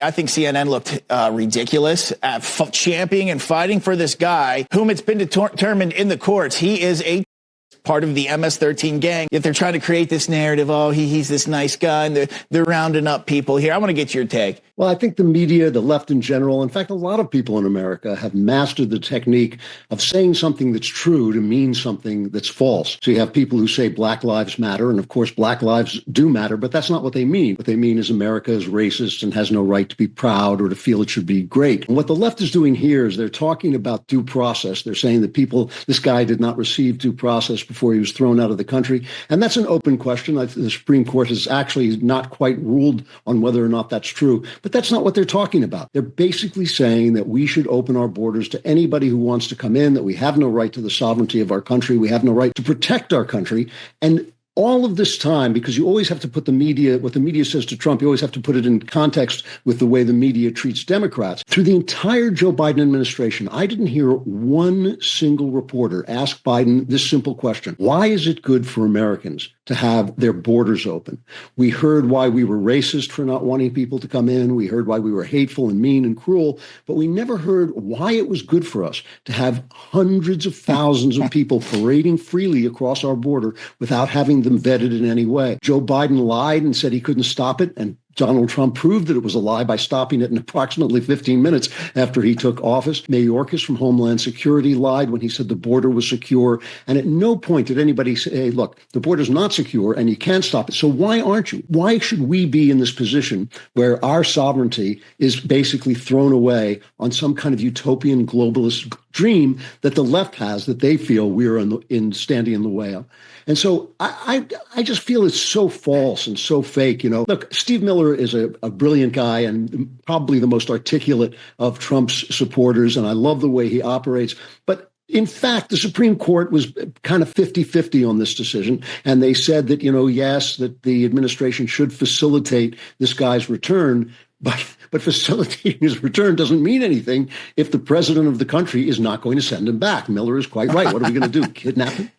I think CNN looked ridiculous at championing and fighting for this guy whom it's been determined in the courts he is a part of the MS-13 gang. Yet they're trying to create this narrative, oh, he's this nice guy, and they're rounding up people here. I want to get your take. Well, I think the media, the left in general, in fact, a lot of people in America have mastered the technique of saying something that's true to mean something that's false. So you have people who say Black Lives Matter, and of course, Black lives do matter, but that's not what they mean. What they mean is America is racist and has no right to be proud or to feel it should be great. And what the left is doing here is they're talking about due process. They're saying that this guy did not receive due process before he was thrown out of the country. And that's an open question. The Supreme Court has actually not quite ruled on whether or not that's true. But that's not what they're talking about. They're basically saying that we should open our borders to anybody who wants to come in, that we have no right to the sovereignty of our country. We have no right to protect our country. And all of this time, because you always have to put what the media says to Trump, you always have to put it in context with the way the media treats Democrats. Through the entire Joe Biden administration, I didn't hear one single reporter ask Biden this simple question: why is it good for Americans to have their borders open? We heard why we were racist for not wanting people to come in. We heard why we were hateful and mean and cruel, but we never heard why it was good for us to have hundreds of thousands of people parading freely across our border without having them vetted in any way. Joe Biden lied and said he couldn't stop it, and Donald Trump proved that it was a lie by stopping it in approximately 15 minutes after he took office. Mayorkas from Homeland Security lied when he said the border was secure. And at no point did anybody say, hey, look, the border's not secure and you can't stop it. So why aren't you? Why should we be in this position where our sovereignty is basically thrown away on some kind of utopian globalist dream that the left has, that they feel we're standing in the way of? And so I just feel it's so false and so fake. Look, Steve Miller is a brilliant guy and probably the most articulate of Trump's supporters, and I love the way he operates. But in fact, the Supreme Court was kind of 50-50 on this decision, and they said that, yes, that the administration should facilitate this guy's return, but facilitating his return doesn't mean anything if the president of the country is not going to send him back. Miller is quite right. What are we going to do? Kidnap him?